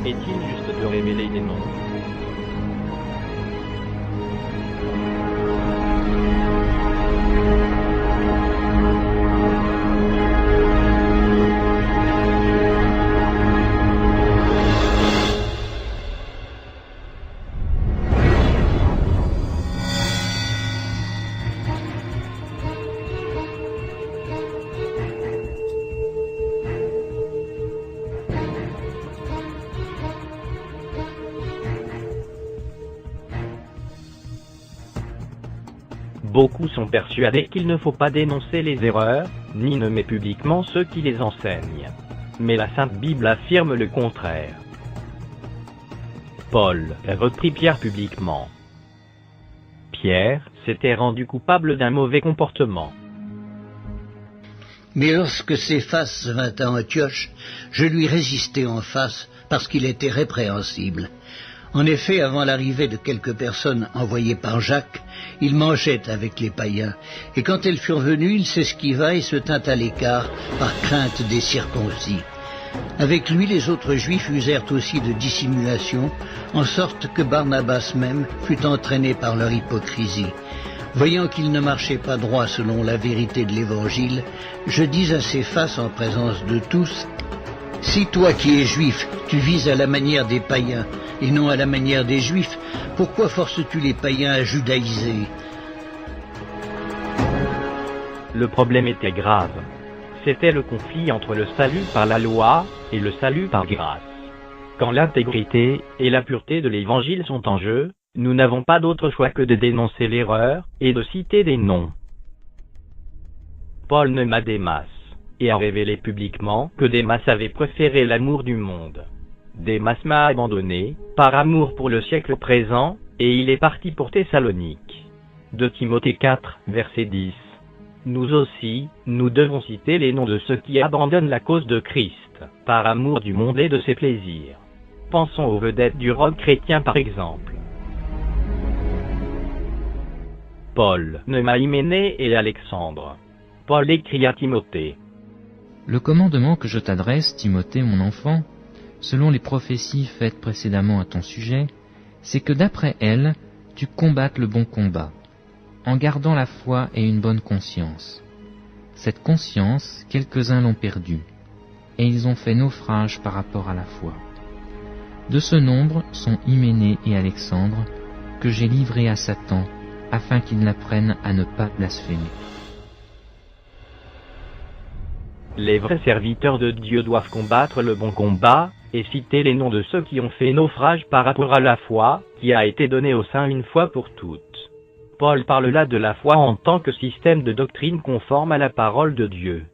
Est-il juste de révéler des noms? Beaucoup sont persuadés qu'il ne faut pas dénoncer les erreurs, ni nommer publiquement ceux qui les enseignent. Mais la Sainte Bible affirme le contraire. Paul a repris Pierre publiquement. Pierre s'était rendu coupable d'un mauvais comportement. Mais lorsque Céphas vint à Antioche, je lui résistai en face parce qu'il était répréhensible. En effet, avant l'arrivée de quelques personnes envoyées par Jacques, il mangeait avec les païens, et quand elles furent venues, il s'esquiva et se tint à l'écart par crainte des circoncis. Avec lui, les autres Juifs usèrent aussi de dissimulation, en sorte que Barnabas même fut entraîné par leur hypocrisie. Voyant qu'il ne marchait pas droit selon la vérité de l'Évangile, je dis à Céphas en présence de tous, « Si toi qui es juif, tu vises à la manière des païens, et non à la manière des Juifs, pourquoi forces-tu les païens à judaïser ?» Le problème était grave. C'était le conflit entre le salut par la loi et le salut par grâce. Quand l'intégrité et la pureté de l'Évangile sont en jeu, nous n'avons pas d'autre choix que de dénoncer l'erreur et de citer des noms. Paul nomma Démas, et a révélé publiquement que Démas avait préféré l'amour du monde. Démas m'a abandonné, par amour pour le siècle présent, et il est parti pour Thessalonique. 2 Timothée 4, verset 10. Nous aussi, nous devons citer les noms de ceux qui abandonnent la cause de Christ, par amour du monde et de ses plaisirs. Pensons aux vedettes du rock chrétien par exemple. Paul nomma Hyménée et Alexandre. Paul écrit à Timothée. Le commandement que je t'adresse, Timothée, mon enfant, selon les prophéties faites précédemment à ton sujet, c'est que d'après elles, tu combattes le bon combat, en gardant la foi et une bonne conscience. Cette conscience, quelques-uns l'ont perdue, et ils ont fait naufrage par rapport à la foi. De ce nombre sont Hyménée et Alexandre, que j'ai livrés à Satan, afin qu'ils n'apprennent à ne pas blasphémer. Les vrais serviteurs de Dieu doivent combattre le bon combat, et citer les noms de ceux qui ont fait naufrage par rapport à la foi, qui a été donnée aux saints une fois pour toutes. Paul parle là de la foi en tant que système de doctrine conforme à la parole de Dieu.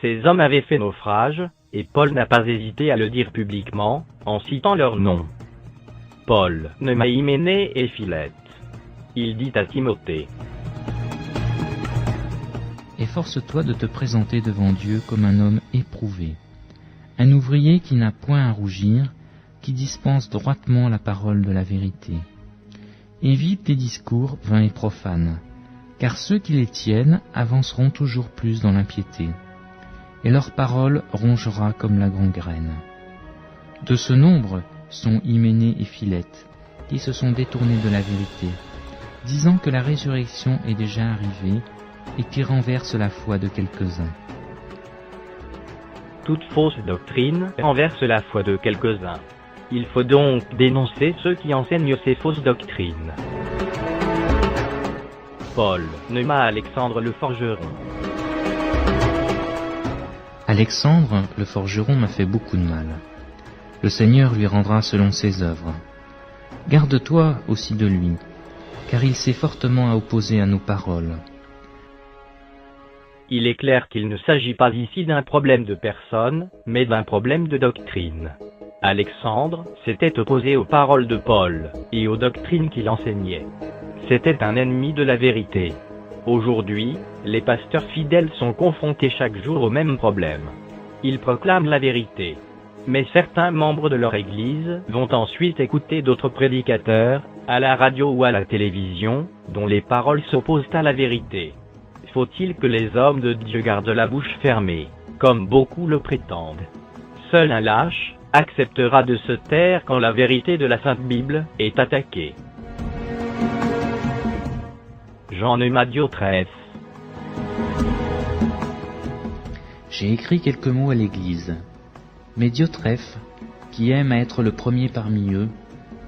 Ces hommes avaient fait naufrage, et Paul n'a pas hésité à le dire publiquement, en citant leurs noms. Paul nomma Hyménée et Philette. Il dit à Timothée. Efforce-toi de te présenter devant Dieu comme un homme éprouvé, un ouvrier qui n'a point à rougir, qui dispense droitement la parole de la vérité. Évite les discours vains et profanes, car ceux qui les tiennent avanceront toujours plus dans l'impiété, et leur parole rongera comme la gangrène. De ce nombre sont Hyménée et Philette, qui se sont détournés de la vérité, disant que la résurrection est déjà arrivée, et qui renverse la foi de quelques-uns. Toute fausse doctrine renverse la foi de quelques-uns. Il faut donc dénoncer ceux qui enseignent ces fausses doctrines. Paul nomma Alexandre le forgeron. Alexandre, le forgeron, m'a fait beaucoup de mal. Le Seigneur lui rendra selon ses œuvres. Garde-toi aussi de lui, car il s'est fortement opposé à nos paroles. Il est clair qu'il ne s'agit pas ici d'un problème de personne, mais d'un problème de doctrine. Alexandre s'était opposé aux paroles de Paul, et aux doctrines qu'il enseignait. C'était un ennemi de la vérité. Aujourd'hui, les pasteurs fidèles sont confrontés chaque jour au même problème. Ils proclament la vérité. Mais certains membres de leur église vont ensuite écouter d'autres prédicateurs, à la radio ou à la télévision, dont les paroles s'opposent à la vérité. Faut-il que les hommes de Dieu gardent la bouche fermée, comme beaucoup le prétendent? Seul un lâche acceptera de se taire quand la vérité de la Sainte Bible est attaquée. J'en ai ma Diotrephe. J'ai écrit quelques mots à l'Église, mais Diotrephe, qui aime à être le premier parmi eux,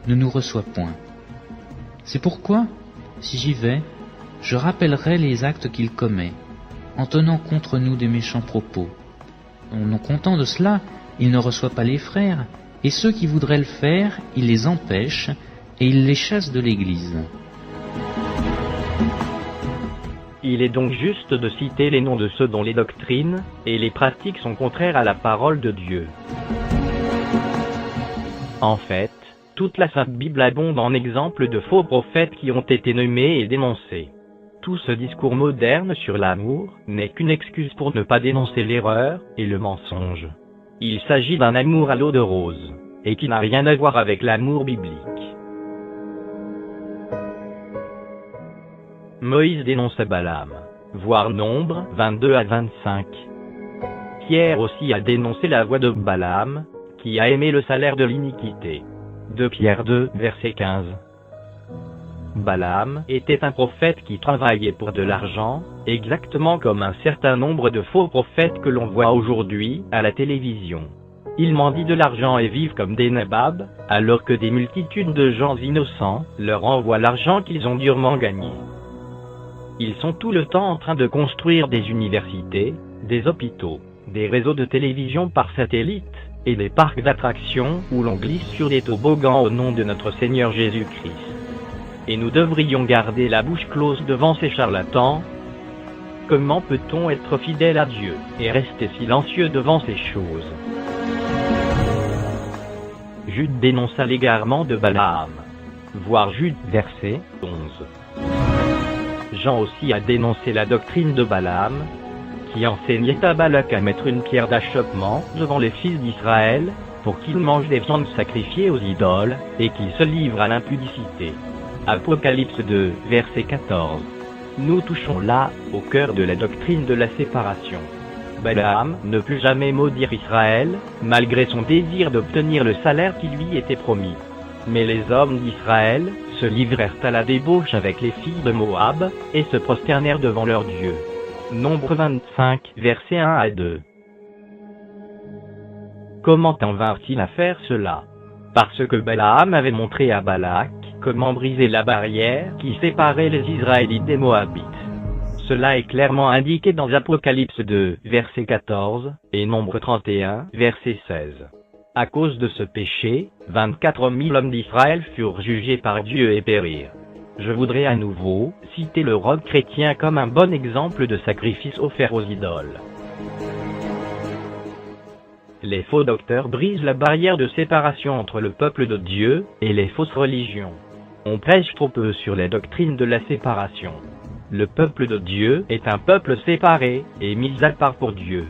ne nous reçoit point. C'est pourquoi, si j'y vais, je rappellerai les actes qu'il commet, en tenant contre nous des méchants propos. Non content de cela, il ne reçoit pas les frères, et ceux qui voudraient le faire, il les empêche, et il les chasse de l'Église. Il est donc juste de citer les noms de ceux dont les doctrines et les pratiques sont contraires à la parole de Dieu. En fait, toute la Sainte Bible abonde en exemples de faux prophètes qui ont été nommés et dénoncés. Tout ce discours moderne sur l'amour n'est qu'une excuse pour ne pas dénoncer l'erreur et le mensonge. Il s'agit d'un amour à l'eau de rose, et qui n'a rien à voir avec l'amour biblique. Moïse dénonce Balaam, voir Nombre 22 à 25. Pierre aussi a dénoncé la voie de Balaam, qui a aimé le salaire de l'iniquité. 2 Pierre 2, verset 15. Balaam était un prophète qui travaillait pour de l'argent, exactement comme un certain nombre de faux prophètes que l'on voit aujourd'hui à la télévision. Ils mendient de l'argent et vivent comme des nababs, alors que des multitudes de gens innocents leur envoient l'argent qu'ils ont durement gagné. Ils sont tout le temps en train de construire des universités, des hôpitaux, des réseaux de télévision par satellite, et des parcs d'attractions où l'on glisse sur des toboggans au nom de notre Seigneur Jésus-Christ. Et nous devrions garder la bouche close devant ces charlatans. Comment peut-on être fidèle à Dieu et rester silencieux devant ces choses? Jude dénonça l'égarement de Balaam. Voir Jude, verset 11. Jean aussi a dénoncé la doctrine de Balaam, qui enseignait à Balak à mettre une pierre d'achoppement devant les fils d'Israël, pour qu'ils mangent des viandes sacrifiées aux idoles, et qu'ils se livrent à l'impudicité. Apocalypse 2, verset 14. Nous touchons là, au cœur de la doctrine de la séparation. Balaam ne put jamais maudire Israël, malgré son désir d'obtenir le salaire qui lui était promis. Mais les hommes d'Israël se livrèrent à la débauche avec les filles de Moab, et se prosternèrent devant leur Dieu. Nombre 25, versets 1 à 2. Comment en vinrent-ils à faire cela? Parce que Balaam avait montré à Balak comment briser la barrière qui séparait les Israélites des Moabites. Cela est clairement indiqué dans Apocalypse 2, verset 14, et Nombre 31, verset 16. À cause de ce péché, 24 000 hommes d'Israël furent jugés par Dieu et périrent. Je voudrais à nouveau citer le roc chrétien comme un bon exemple de sacrifice offert aux idoles. Les faux docteurs brisent la barrière de séparation entre le peuple de Dieu et les fausses religions. On prêche trop peu sur les doctrines de la séparation. Le peuple de Dieu est un peuple séparé et mis à part pour Dieu.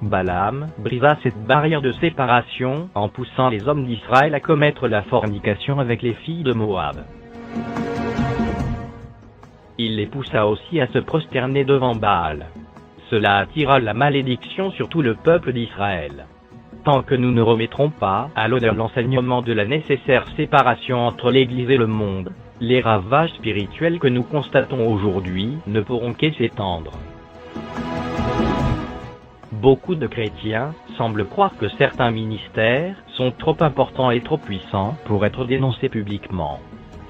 Balaam brisa cette barrière de séparation en poussant les hommes d'Israël à commettre la fornication avec les filles de Moab. Il les poussa aussi à se prosterner devant Baal. Cela attira la malédiction sur tout le peuple d'Israël. Tant que nous ne remettrons pas à l'honneur l'enseignement de la nécessaire séparation entre l'Église et le monde, les ravages spirituels que nous constatons aujourd'hui ne pourront que s'étendre. Beaucoup de chrétiens semblent croire que certains ministères sont trop importants et trop puissants pour être dénoncés publiquement.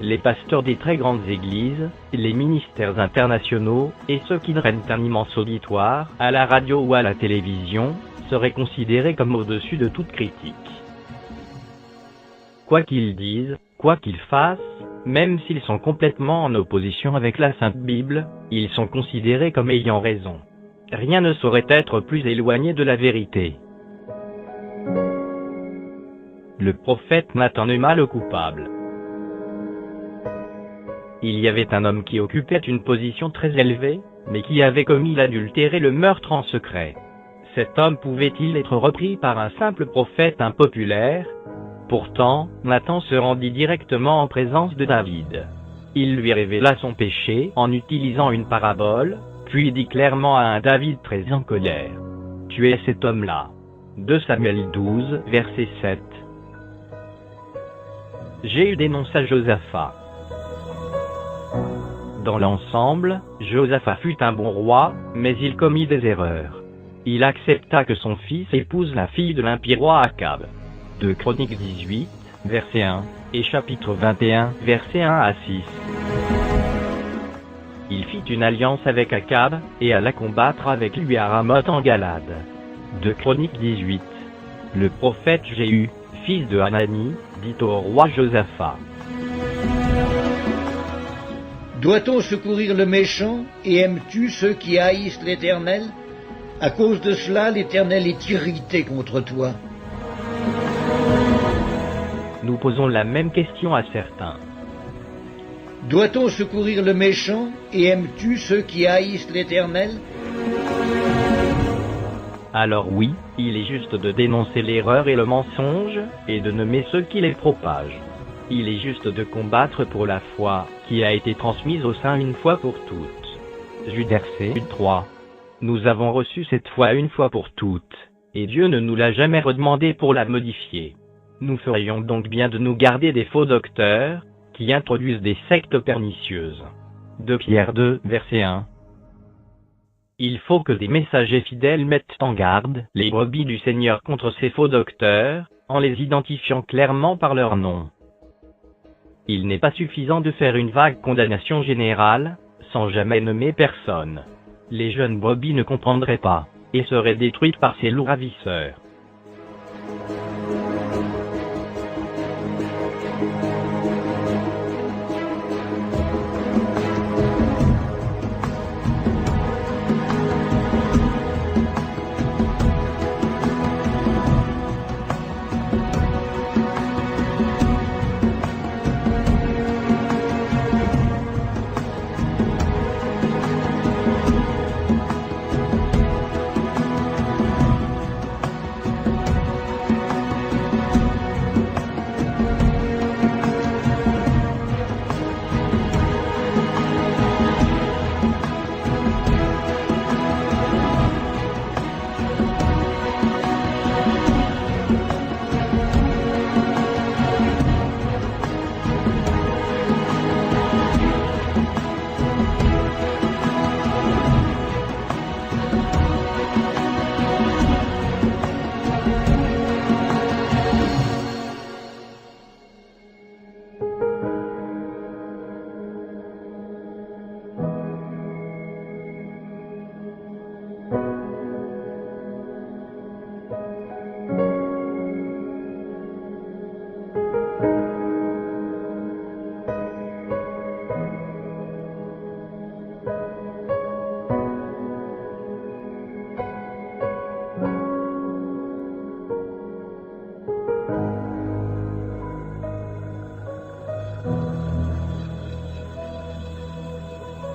Les pasteurs des très grandes églises, les ministères internationaux et ceux qui drainent un immense auditoire à la radio ou à la télévision seraient considérés comme au-dessus de toute critique. Quoi qu'ils disent, quoi qu'ils fassent, même s'ils sont complètement en opposition avec la Sainte Bible, ils sont considérés comme ayant raison. Rien ne saurait être plus éloigné de la vérité. Le prophète Nathan nomma le coupable. Il y avait un homme qui occupait une position très élevée, mais qui avait commis l'adultère et le meurtre en secret. Cet homme pouvait-il être repris par un simple prophète impopulaire? Pourtant, Nathan se rendit directement en présence de David. Il lui révéla son péché en utilisant une parabole, puis dit clairement à un David très en colère: « Tu es cet homme-là. 2 Samuel 12, verset 7. Jéhu dénonça Josaphat. Dans l'ensemble, Josaphat fut un bon roi, mais il commit des erreurs. Il accepta que son fils épouse la fille de l'impie roi Akab. 2 Chroniques 18, verset 1, et chapitre 21, verset 1 à 6. Il fit une alliance avec Akab, et alla combattre avec lui à Ramoth en Galade. 2 Chroniques 18. Le prophète Jéhu, fils de Hanani, dit au roi Josaphat: Doit-on secourir le méchant, et aimes-tu ceux qui haïssent l'Éternel? À cause de cela, l'Éternel est irrité contre toi. Nous posons la même question à certains. Doit-on secourir le méchant, et aimes-tu ceux qui haïssent l'Éternel? Alors oui, il est juste de dénoncer l'erreur et le mensonge, et de nommer ceux qui les propagent. Il est juste de combattre pour la foi, qui a été transmise au sein une fois pour toutes. Jude verset 3. Nous avons reçu cette foi une fois pour toutes, et Dieu ne nous l'a jamais redemandé pour la modifier. Nous ferions donc bien de nous garder des faux docteurs, qui introduisent des sectes pernicieuses. 2 Pierre 2, verset 1. Il faut que des messagers fidèles mettent en garde les brebis du Seigneur contre ces faux docteurs, en les identifiant clairement par leur nom. Il n'est pas suffisant de faire une vague condamnation générale, sans jamais nommer personne. Les jeunes brebis ne comprendraient pas, et seraient détruites par ces loups ravisseurs.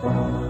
Thank you.